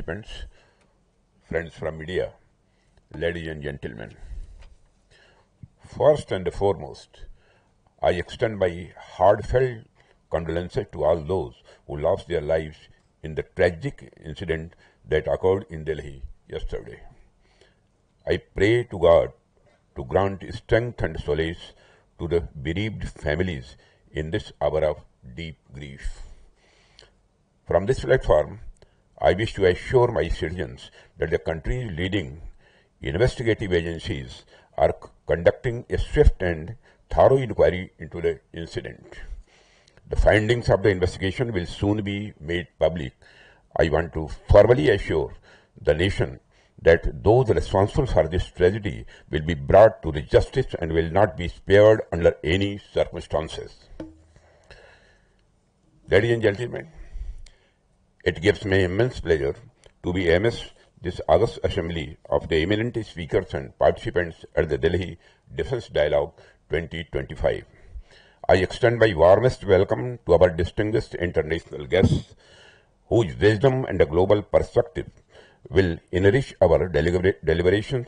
participants, friends from media, ladies and gentlemen. First and foremost, I extend my heartfelt condolences to all those who lost their lives in the tragic incident that occurred in Delhi yesterday. I pray to God to grant strength and solace to the bereaved families in this hour of deep grief. From this platform, I wish to assure my citizens that the country's leading investigative agencies are conducting a swift and thorough inquiry into the incident. The findings of the investigation will soon be made public. I want to formally assure the nation that those responsible for this tragedy will be brought to the justice and will not be spared under any circumstances. Ladies and gentlemen, it gives me immense pleasure to be amidst this August Assembly of the eminent speakers and participants at the Delhi Defence Dialogue 2025. I extend my warmest welcome to our distinguished international guests, whose wisdom and a global perspective will enrich our deliberations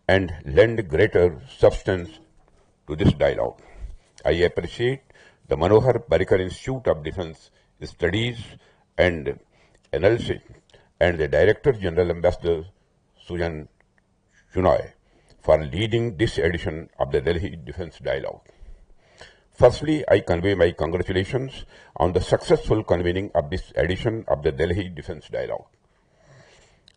and lend greater substance to this dialogue. I appreciate the Manohar Parrikar Institute of Defence Studies and Analysis and the Director General Ambassador Sujan Chunoy for leading this edition of the Delhi Defence Dialogue. Firstly, I convey my congratulations on the successful convening of this edition of the Delhi Defence Dialogue.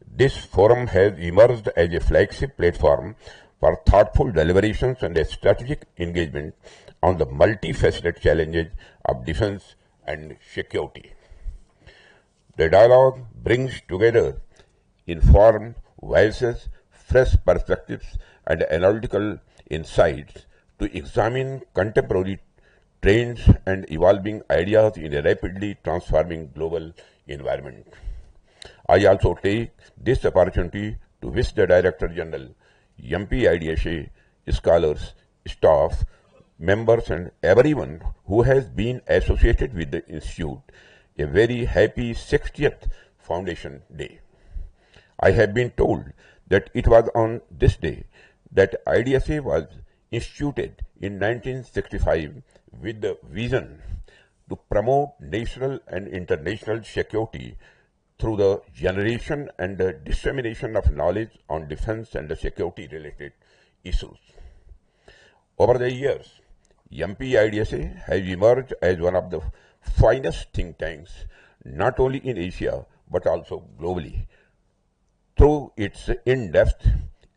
This forum has emerged as a flagship platform for thoughtful deliberations and a strategic engagement on the multifaceted challenges of defense and security. The dialogue brings together informed voices, fresh perspectives, and analytical insights to examine contemporary trends and evolving ideas in a rapidly transforming global environment. I also take this opportunity to wish the Director General, MPIDSA, scholars, staff, members, and everyone who has been associated with the Institute a very happy 60th Foundation Day. I have been told that it was on this day that IDSA was instituted in 1965 with the vision to promote national and international security through the generation and the dissemination of knowledge on defense and security-related issues. Over the years, MPIDSA has emerged as one of the finest think tanks, not only in Asia but also globally, through its in-depth,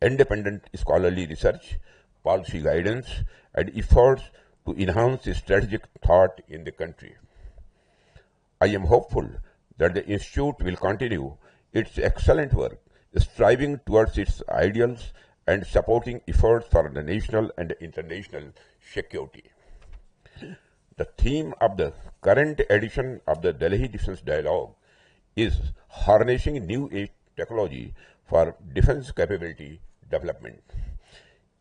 independent scholarly research, policy guidance, and efforts to enhance strategic thought in the country. I am hopeful that the Institute will continue its excellent work, striving towards its ideals and supporting efforts for the national and international security. The theme of the current edition of the Delhi Defence Dialogue is harnessing new age technology for defense capability development.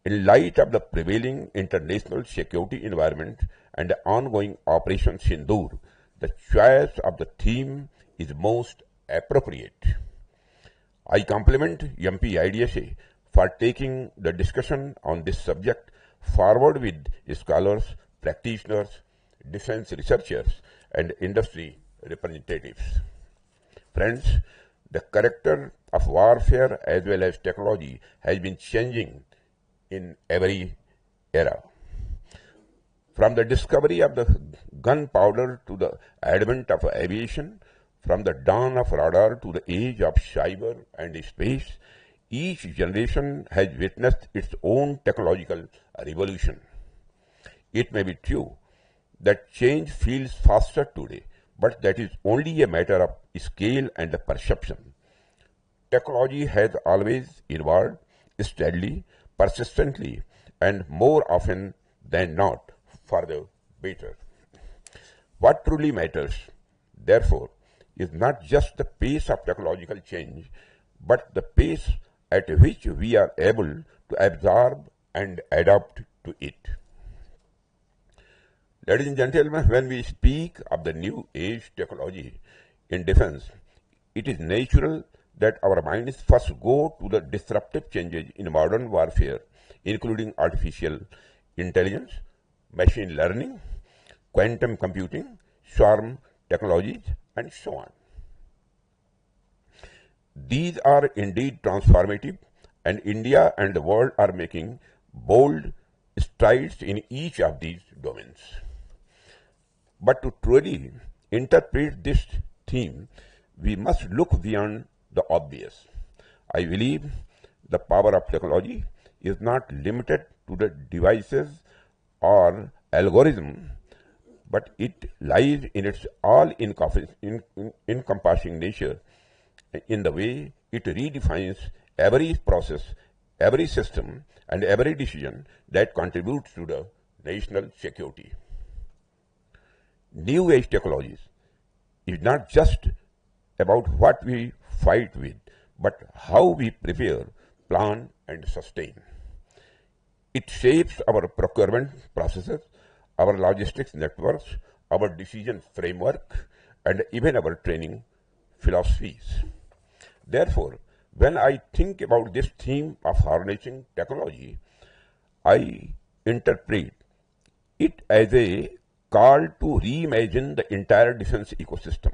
In light of the prevailing international security environment and the ongoing Operation Sindoor, the choice of the theme is most appropriate. I compliment MPIDSA for taking the discussion on this subject forward with scholars, practitioners, defense researchers, and industry representatives. Friends, the character of warfare as well as technology has been changing in every era. From the discovery of the gunpowder to the advent of aviation, from the dawn of radar to the age of cyber and space, each generation has witnessed its own technological revolution. It may be true that change feels faster today, but that is only a matter of scale and perception. Technology has always evolved steadily, persistently, and more often than not for the better. What truly matters, therefore, is not just the pace of technological change, but the pace at which we are able to absorb and adapt to it. Ladies and gentlemen, when we speak of the new age technology in defense, it is natural that our minds first go to the disruptive changes in modern warfare, including artificial intelligence, machine learning, quantum computing, swarm technologies, and so on. These are indeed transformative, and India and the world are making bold strides in each of these domains. But to truly interpret this theme, we must look beyond the obvious. I believe the power of technology is not limited to the devices or algorithm, but it lies in its all-encompassing nature, in the way it redefines every process, every system, and every decision that contributes to the national security. New age technologies is not just about what we fight with, but how we prepare, plan, and sustain. It shapes our procurement processes, our logistics networks, our decision framework, and even our training philosophies. Therefore, when I think about this theme of harnessing technology, I interpret it as a call to reimagine the entire defense ecosystem,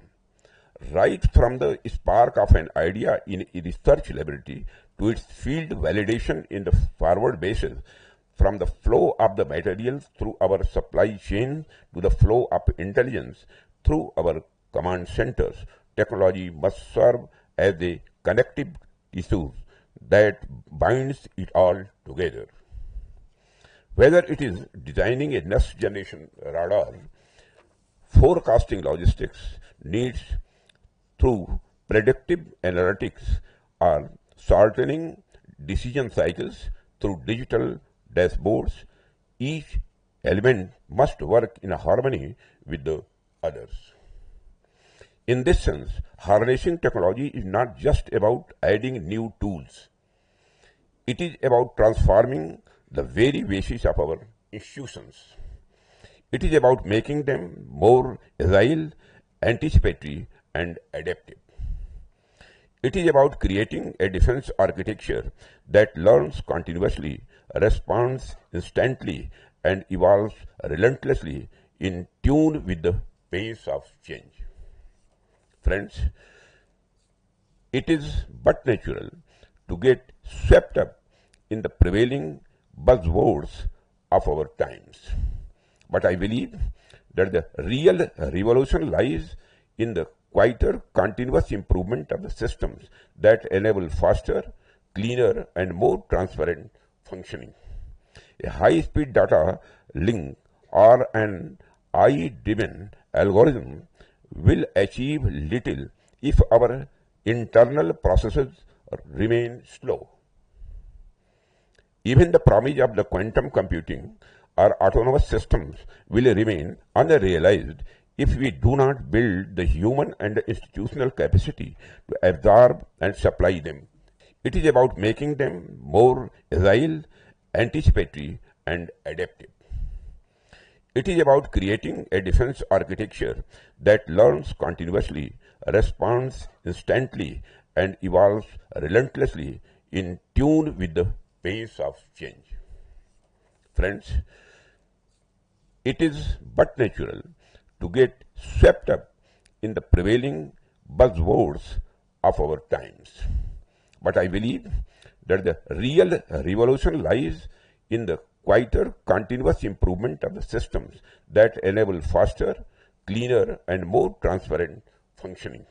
right from the spark of an idea in a research laboratory to its field validation in the forward bases, from the flow of the materials through our supply chain to the flow of intelligence through our command centers. Technology must serve as a connective tissue that binds it all together. Whether it is designing a next generation radar, forecasting logistics needs through predictive analytics, or shortening decision cycles through digital dashboards, each element must work in harmony with the others. In this sense, harnessing technology is not just about adding new tools. It is about transforming the very basis of our institutions. It is about making them more agile, anticipatory, and adaptive. It is about creating a defense architecture that learns continuously, responds instantly, and evolves relentlessly in tune with the pace of change. Friends, it is but natural to get swept up in the prevailing buzzwords of our times. But I believe that the real revolution lies in the quieter, continuous improvement of the systems that enable faster, cleaner, and more transparent functioning. A high-speed data link or an AI-driven algorithm will achieve little if our internal processes remain slow. Even the promise of the quantum computing or autonomous systems will remain unrealized if we do not build the human and institutional capacity to absorb and supply them. It is about making them more agile, anticipatory, and adaptive. It is about creating a defense architecture that learns continuously, responds instantly, and evolves relentlessly in tune with the pace of change. Friends, it is but natural to get swept up in the prevailing buzzwords of our times. But I believe that the real revolution lies in the quieter, continuous improvement of the systems that enable faster, cleaner, and more transparent functioning.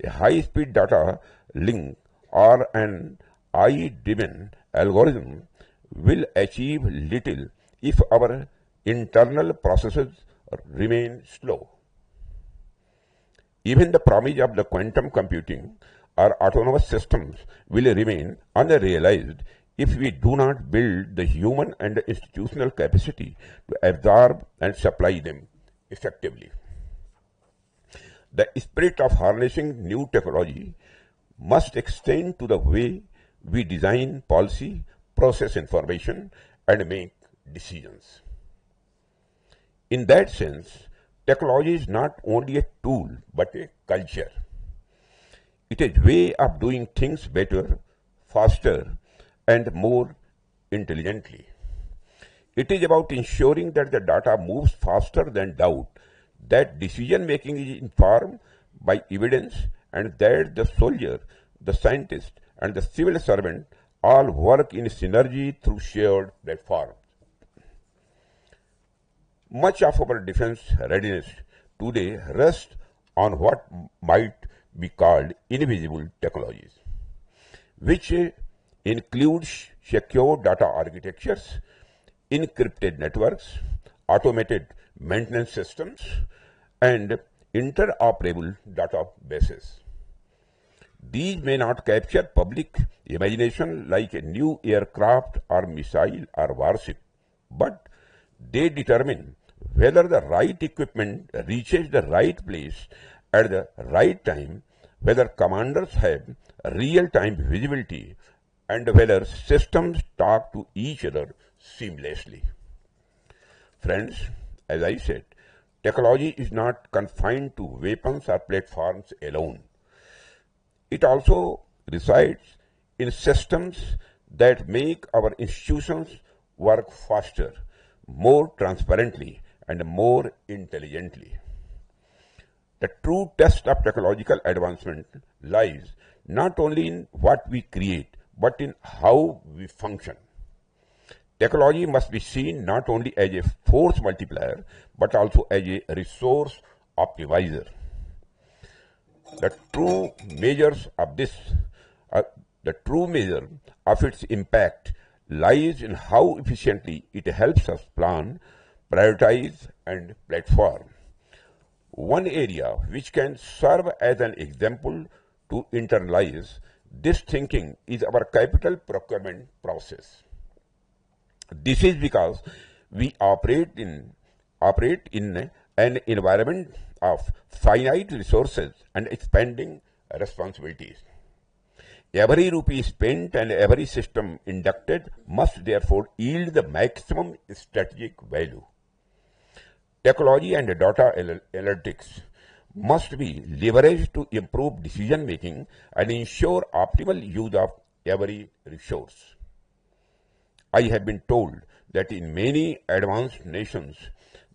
A high-speed data link or an AI-driven algorithm will achieve little if our internal processes remain slow. Even the promise of the quantum computing or autonomous systems will remain unrealized if we do not build the human and institutional capacity to absorb and supply them effectively. The spirit of harnessing new technology must extend to the way we design policy, process information, and make decisions. In that sense, technology is not only a tool but a culture. It is a way of doing things better, faster, and more intelligently. It is about ensuring that the data moves faster than doubt, that decision making is informed by evidence, and that the soldier, the scientist, and the civil servant all work in synergy through shared platforms. Much of our defense readiness today rests on what might be called invisible technologies, which includes secure data architectures, encrypted networks, automated maintenance systems, and interoperable databases. These may not capture public imagination like a new aircraft or missile or warship, but they determine whether the right equipment reaches the right place at the right time, whether commanders have real-time visibility, and whether systems talk to each other seamlessly. Friends, as I said, technology is not confined to weapons or platforms alone. It also resides in systems that make our institutions work faster, more transparently, and more intelligently. The true test of technological advancement lies not only in what we create, but in how we function. Technology must be seen not only as a force multiplier, but also as a resource optimizer. The true measures of this, the true measure of its impact lies in how efficiently it helps us plan, prioritize, and platform. One area which can serve as an example to internalize this thinking is our capital procurement process. This is because we operate in an environment of finite resources and expanding responsibilities. Every rupee spent and every system inducted must therefore yield the maximum strategic value. Technology and data analytics must be leveraged to improve decision making and ensure optimal use of every resource. I have been told that in many advanced nations,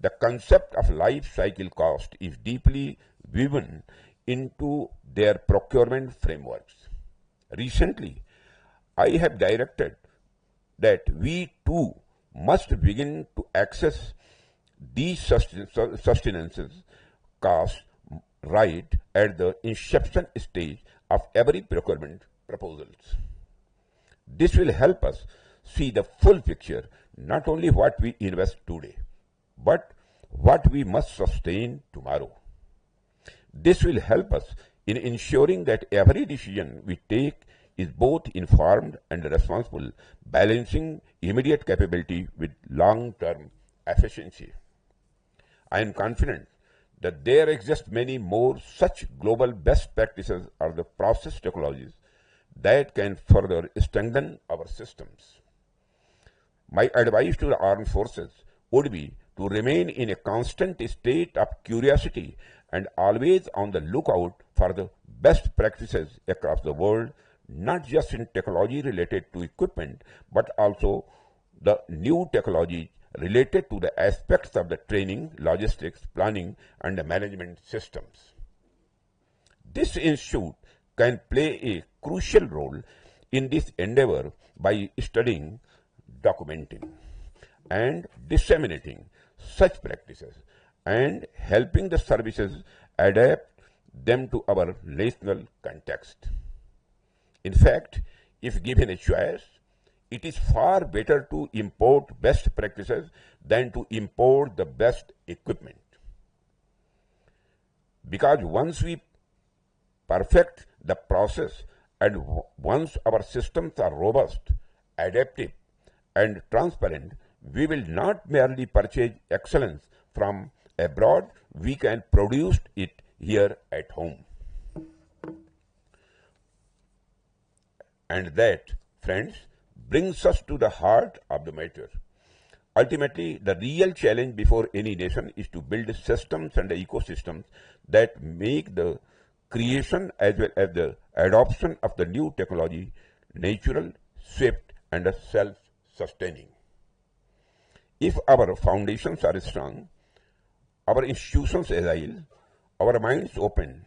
the concept of life cycle cost is deeply woven into their procurement frameworks. Recently, I have directed that we too must begin to access these sustenances costs right at the inception stage of every procurement proposals. This will help us see the full picture, not only what we invest today, but what we must sustain tomorrow. This will help us in ensuring that every decision we take is both informed and responsible, balancing immediate capability with long-term efficiency. I am confident that there exist many more such global best practices or the process technologies that can further strengthen our systems. My advice to the armed forces would be to remain in a constant state of curiosity and always on the lookout for the best practices across the world, not just in technology related to equipment, but also the new technology related to the aspects of the training, logistics, planning, and the management systems. This institute can play a crucial role in this endeavor by studying, documenting, and disseminating such practices and helping the services adapt them to our national context. In fact, if given a choice, it is far better to import best practices than to import the best equipment. Because once we perfect the process and once our systems are robust, adaptive, and transparent, we will not merely purchase excellence from abroad, we can produce it here at home. And that, friends, brings us to the heart of the matter. Ultimately, the real challenge before any nation is to build systems and ecosystems that make the creation as well as the adoption of the new technology natural, swift, and self-sustaining. If our foundations are strong, our institutions agile, our minds open,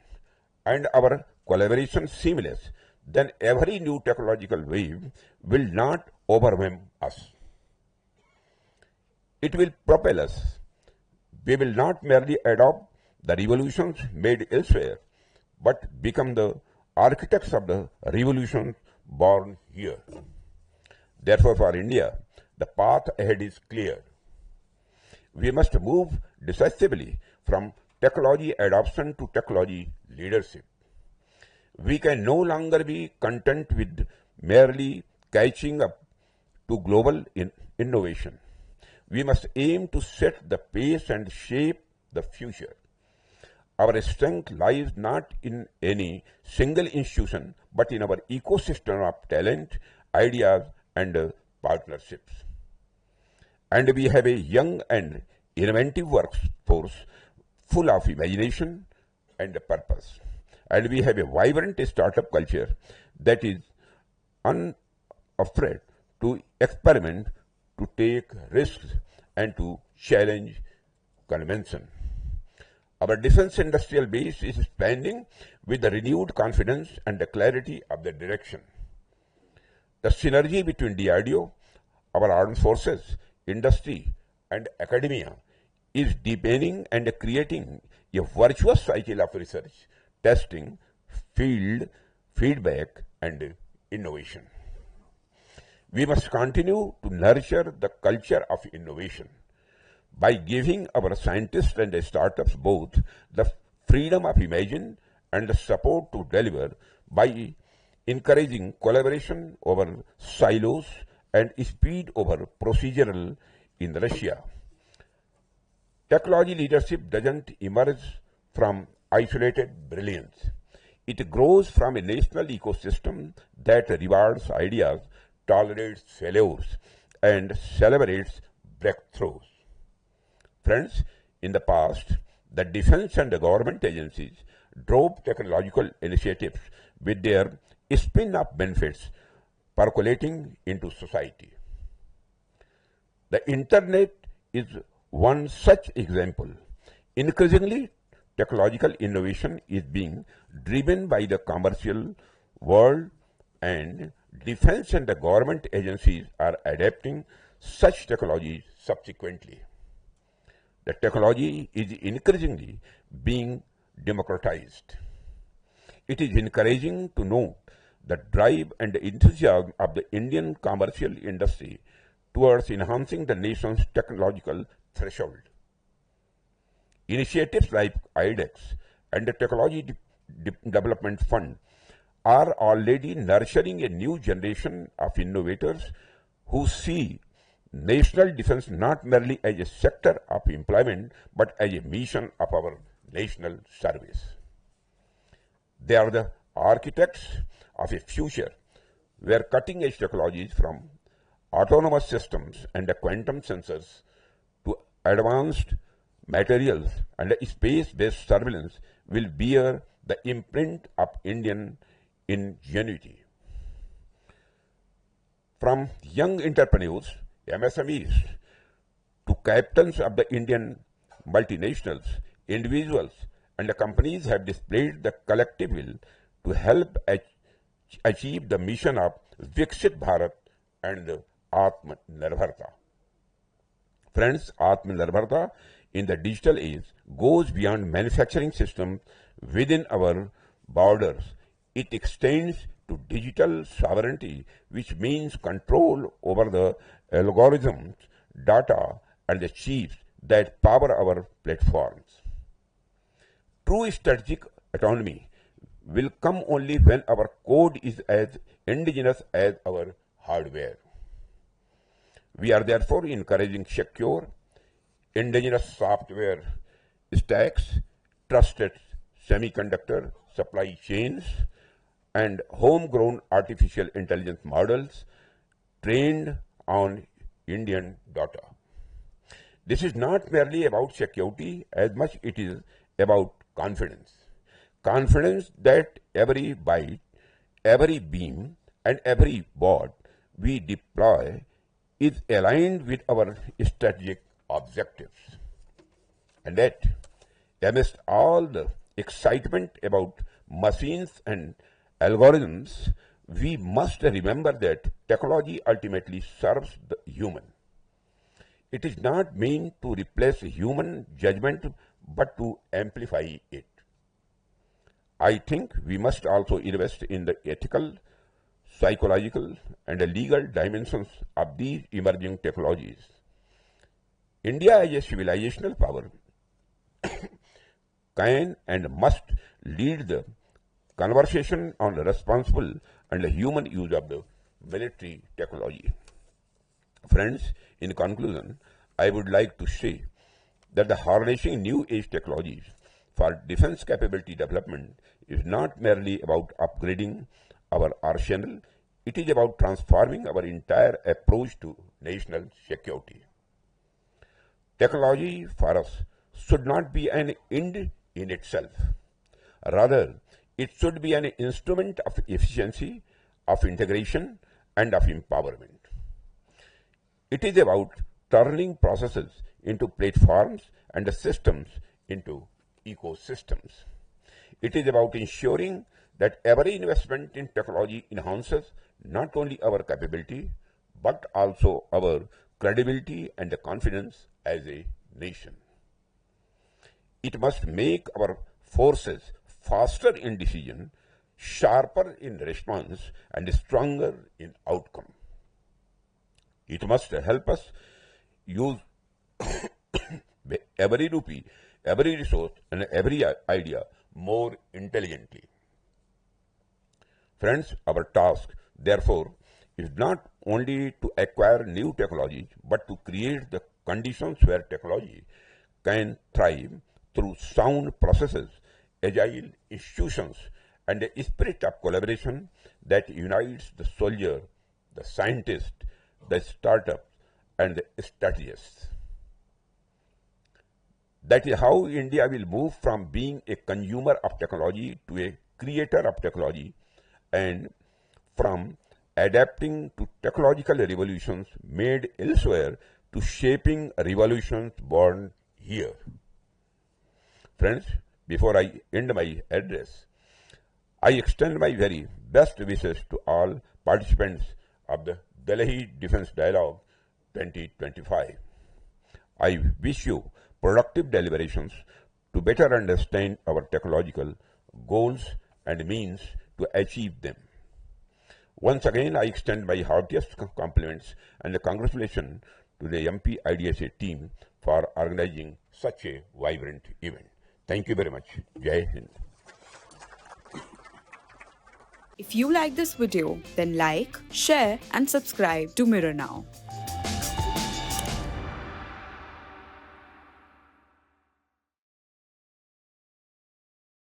and our collaboration seamless, then every new technological wave will not overwhelm us. It will propel us. We will not merely adopt the revolutions made elsewhere, but become the architects of the revolutions born here. Therefore, for India, the path ahead is clear. We must move decisively from technology adoption to technology leadership. We can no longer be content with merely catching up to global innovation. We must aim to set the pace and shape the future. Our strength lies not in any single institution, but in our ecosystem of talent, ideas, and partnerships. And we have a young and inventive workforce full of imagination and purpose. And we have a vibrant startup culture that is unafraid to experiment, to take risks, and to challenge convention. Our defense industrial base is expanding with the renewed confidence and the clarity of the direction. The synergy between DRDO, our armed forces, industry, and academia is deepening and creating a virtuous cycle of research, testing, field feedback, and innovation. We must continue to nurture the culture of innovation by giving our scientists and startups both the freedom of imagine and the support to deliver, by encouraging collaboration over silos and speed over procedural inertia. Technology leadership doesn't emerge from isolated brilliance. It grows from a national ecosystem that rewards ideas, tolerates failures, and celebrates breakthroughs. Friends, in the past, the defense and the government agencies drove technological initiatives with their spin-off benefits percolating into society. The internet is one such example. Increasingly, technological innovation is being driven by the commercial world, and defense and the government agencies are adapting such technologies subsequently. The technology is increasingly being democratized. It is encouraging to note the drive and enthusiasm of the Indian commercial industry towards enhancing the nation's technological threshold. Initiatives like IDEX and the Technology Development Fund are already nurturing a new generation of innovators who see national defense not merely as a sector of employment but as a mission of our national service. They are the architects of a future where cutting-edge technologies from autonomous systems and the quantum sensors to advanced materials and space-based surveillance will bear the imprint of Indian ingenuity. From young entrepreneurs, MSMEs, to captains of the Indian multinationals, individuals and the companies have displayed the collective will to help achieve the mission of Viksit Bharat and Atmanirbharta. Friends, Atmanirbharta in the digital age goes beyond manufacturing systems within our borders. It extends to digital sovereignty, which means control over the algorithms, data, and the chips that power our platforms. True strategic autonomy will come only when our code is as indigenous as our hardware. We are therefore encouraging secure, indigenous software stacks, trusted semiconductor supply chains, and homegrown artificial intelligence models trained on Indian data. This is not merely about security as much it is about confidence. confidence that every byte, every beam, and every board we deploy is aligned with our strategic objectives. And yet, amidst all the excitement about machines and algorithms, we must remember that technology ultimately serves the human. It is not meant to replace human judgment but to amplify it. I think we must also invest in the ethical, psychological, and legal dimensions of these emerging technologies. India as a civilizational power can and must lead the conversation on the responsible and the human use of the military technology. Friends, in conclusion, I would like to say that the harnessing new age technologies for defense capability development is not merely about upgrading our arsenal, it is about transforming our entire approach to national security. Technology for us should not be an end in itself. Rather, it should be an instrument of efficiency, of integration, and of empowerment. It is about turning processes into platforms and systems into ecosystems. It is about ensuring that every investment in technology enhances not only our capability but also our credibility and confidence as a nation. It must make our forces faster in decision, sharper in response, and stronger in outcome. It must help us use every rupee, every resource, and every idea more intelligently. Friends, our task, therefore, is not only to acquire new technologies, but to create the conditions where technology can thrive through sound processes, agile institutions, and a spirit of collaboration that unites the soldier, the scientist, the startup, and the strategists. That is how India will move from being a consumer of technology to a creator of technology, and from adapting to technological revolutions made elsewhere to shaping revolutions born here. Friends, before I end my address, I extend my very best wishes to all participants of the Delhi Defense Dialogue 2025. I wish you productive deliberations to better understand our technological goals and means to achieve them. Once again, I extend my heartiest compliments and congratulations to the MP IDSA team for organizing such a vibrant event. Thank you very much. Jai Hind. If you like this video, then like, share and subscribe to Mirror Now.